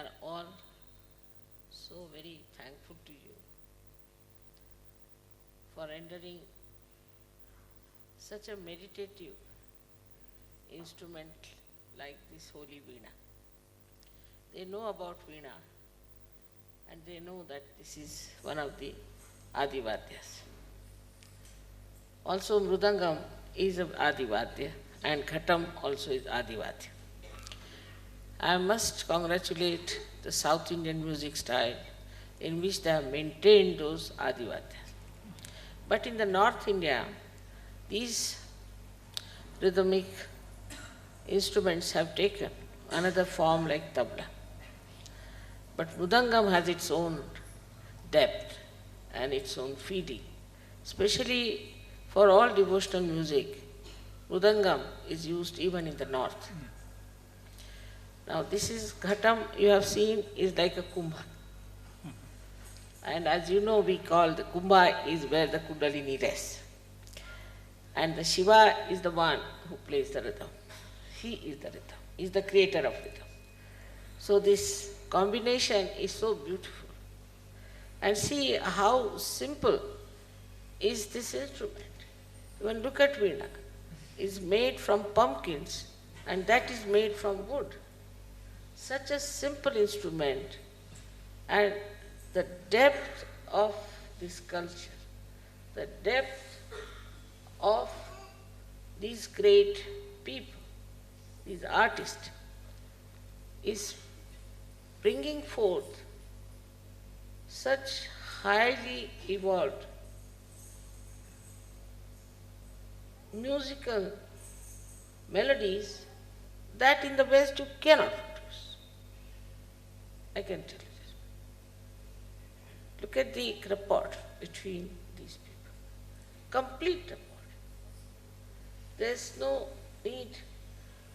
are all so very thankful to you for rendering such a meditative instrument like this holy Veena. They know about Veena and they know that this is one of the Adivadyas. Also Mrudangam is an Adivadya and Ghatam also is Adivadya. I must congratulate the South Indian music style in which they have maintained those Adivadyas. But in the North India, these rhythmic instruments have taken another form like tabla. But Mrudangam has its own depth and its own feeling. Especially for all devotional music, Mrudangam is used even in the north. Now this is Ghatam, you have seen, is like a kumbha. And as you know, we call the kumbha is where the kundalini rests. And the Shiva is the one who plays the rhythm. He is the rhythm. He is the creator of rhythm. So this combination is so beautiful. And see how simple is this instrument. Even look at Veena. It's made from pumpkins and that is made from wood. Such a simple instrument and the depth of this culture, the depth of these great people, these artists, is bringing forth such highly evolved musical melodies that in the West you cannot produce. I can tell you this. Look at the rapport between these people. Complete rapport. There's no need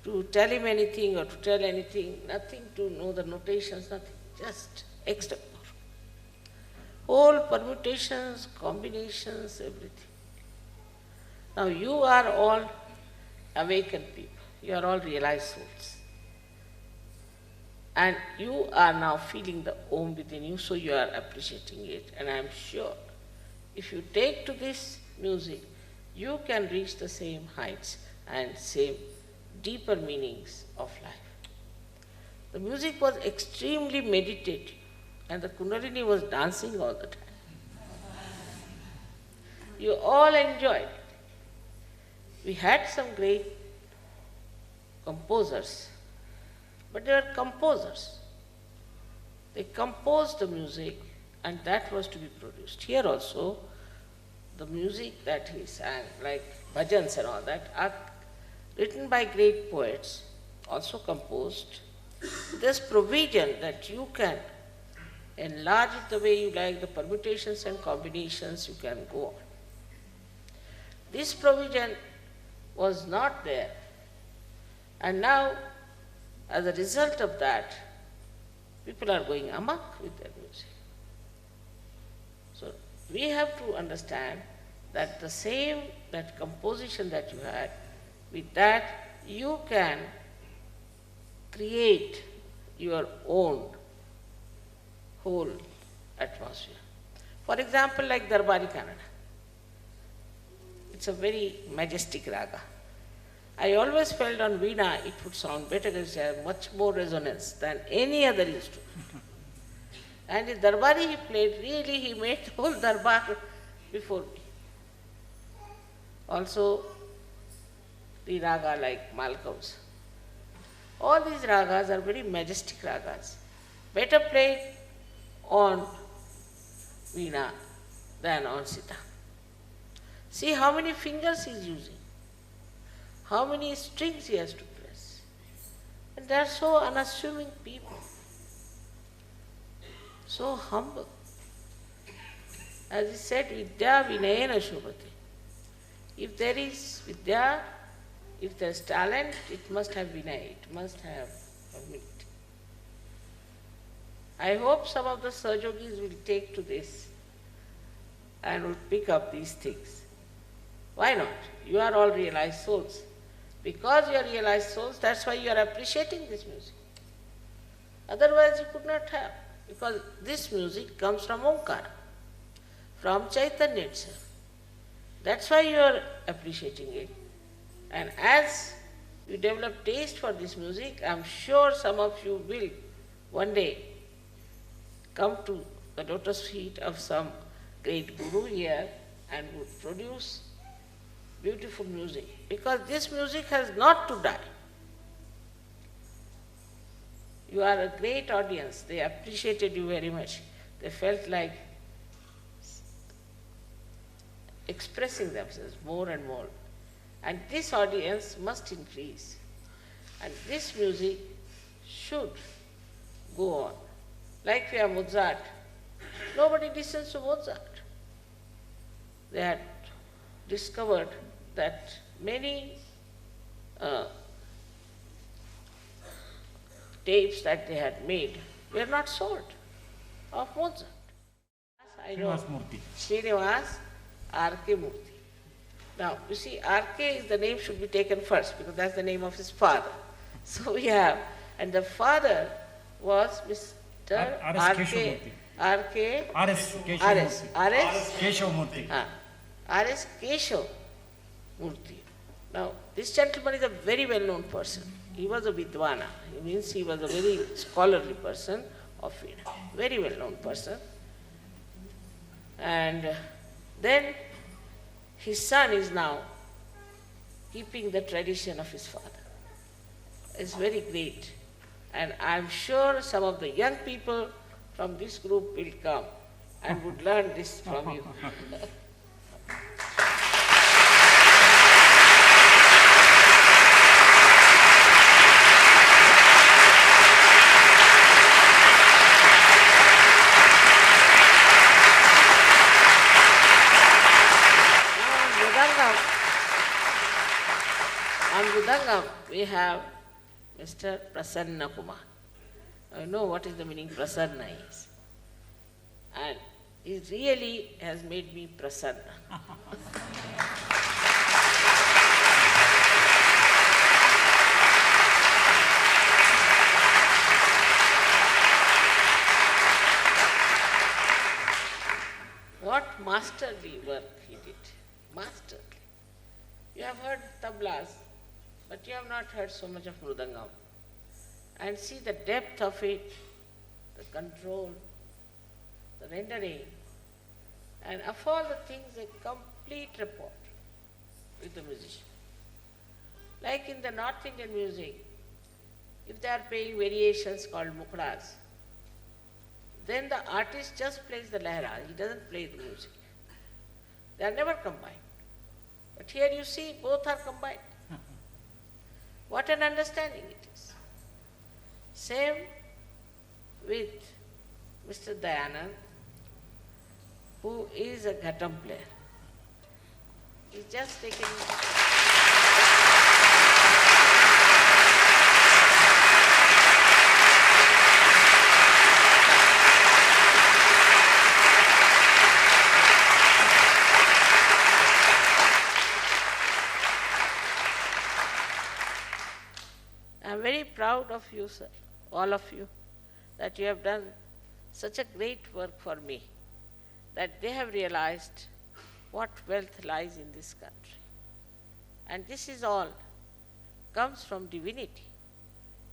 to tell him anything or to tell anything, nothing to know the notations, nothing, just extra power. Whole permutations, combinations, everything. Now you are all awakened people, you are all realized souls. And you are now feeling the Om within you, so you are appreciating it. And I am sure if you take to this music, you can reach the same heights and same deeper meanings of life. The music was extremely meditative and the Kundalini was dancing all the time. You all enjoyed it. We had some great composers, but they were composers. They composed the music and that was to be produced. Here also, the music that he sang, like bhajans and all that, are written by great poets, also composed. There's provision that you can enlarge it the way you like, the permutations and combinations you can go on. This provision was not there. And now, as a result of that, people are going amok with their music. So we have to understand that the same, that composition that you had, with that you can create your own whole atmosphere. For example, like Darbari Kannada. It's a very majestic raga. I always felt on Veena it would sound better because it has much more resonance than any other instrument. And in Darbari he played, really he made the whole Darbar before me. Also the raga like Malkavs. All these ragas are very majestic ragas. Better played on Veena than on Sita. See how many fingers he is using, how many strings he has to press. And they are so unassuming people, so humble. As he said, Vidya Vinayana Shobhate. If there is Vidya, if there is talent, it must have Vinay, it must have humility. I hope some of the Sahajogis will take to this and will pick up these things. Why not? You are all realized souls. Because you are realized souls, that's why you are appreciating this music. Otherwise you could not have, because this music comes from Omkara, from Chaitanya itself. That's why you are appreciating it. And as you develop taste for this music, I am sure some of you will one day come to the lotus feet of some great guru here and would produce beautiful music. Because this music has not to die. You are a great audience. They appreciated you very much. They felt like expressing themselves more and more. And this audience must increase. And this music should go on. Like we have Mozart. Nobody listens to Mozart. They had discovered that many tapes that they had made were not sold of Mozart. I know Srinivas R.K. Murthy. Now, you see, R.K. is the name should be taken first because that's the name of his father. So we have, and the father was Mr. R.K. R.S. Keshav Murthy. R.S. Keshav Murthy. Now, this gentleman is a very well-known person. He was a Vidwana. It means he was a very scholarly person of Veena. Very well-known person. And then his son is now keeping the tradition of his father. It's very great. And I'm sure some of the young people from this group will come and would learn this from you. On Mridangam, we have Mr. Prasanna Kumar. I know what is the meaning Prasanna is. And he really has made me prasanna. What masterly work he did. Masterly. You have heard tablas, but you have not heard so much of Mridangam. And see the depth of it, the control, the rendering, and of all the things, a complete rapport with the musician. Like in the North Indian music, if they are playing variations called mukras, then the artist just plays the lehra, he doesn't play the music. They are never combined. But here you see both are combined. What an understanding it is. Same with Mr. Dayanand, who is a ghatam player. He's just taking... I'm very proud of you, sir, all of you, that you have done such a great work for me, that they have realized what wealth lies in this country. And this is all comes from divinity,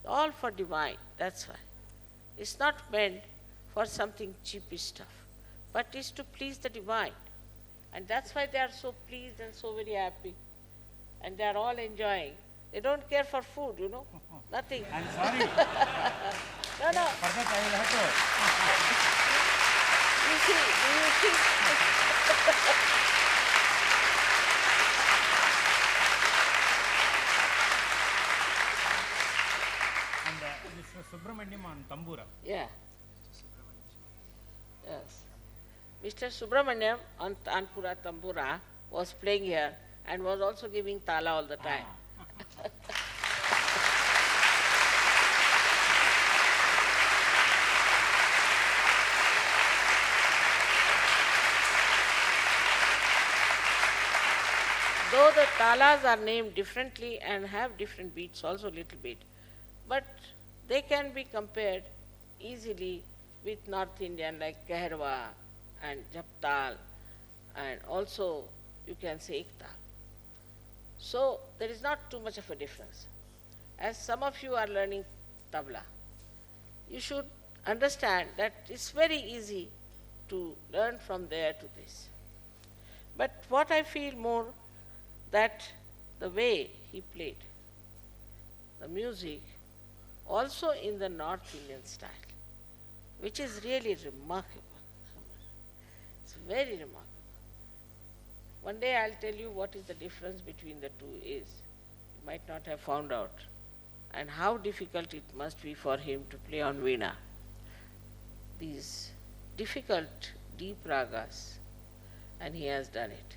all for divine, that's why. It's not meant for something cheapish stuff, but it's to please the divine. And that's why they are so pleased and so very happy. And they are all enjoying. They don't care for food, you know, nothing. I'm sorry. No. For that I will have to. You see, do you think? And Mr. Subramaniam on tambura. Yeah. Yes. Mr. Subramaniam on Tanpura Tambura was playing here and was also giving tala all the time. Though the talas are named differently and have different beats also a little bit, but they can be compared easily with North Indian like Kaharwa and Japtal, and also you can say Iktal. So there is not too much of a difference. As some of you are learning tabla, you should understand that it's very easy to learn from there to this. But what I feel more, that the way he played the music also in the North Indian style, which is really remarkable. It's very remarkable. One day I'll tell you what is the difference between the two is. You might not have found out. And how difficult it must be for him to play on veena. These difficult, deep ragas, and he has done it.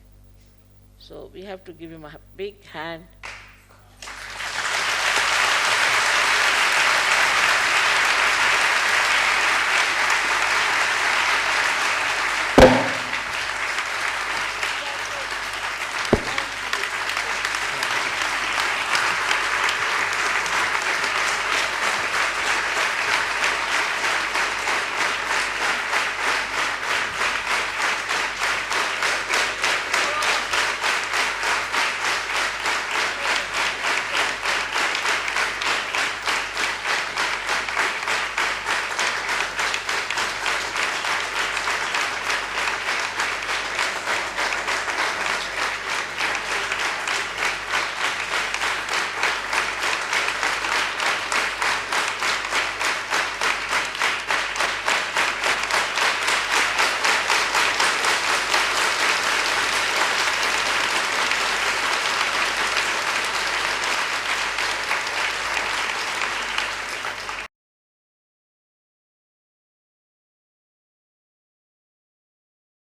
So we have to give him a big hand.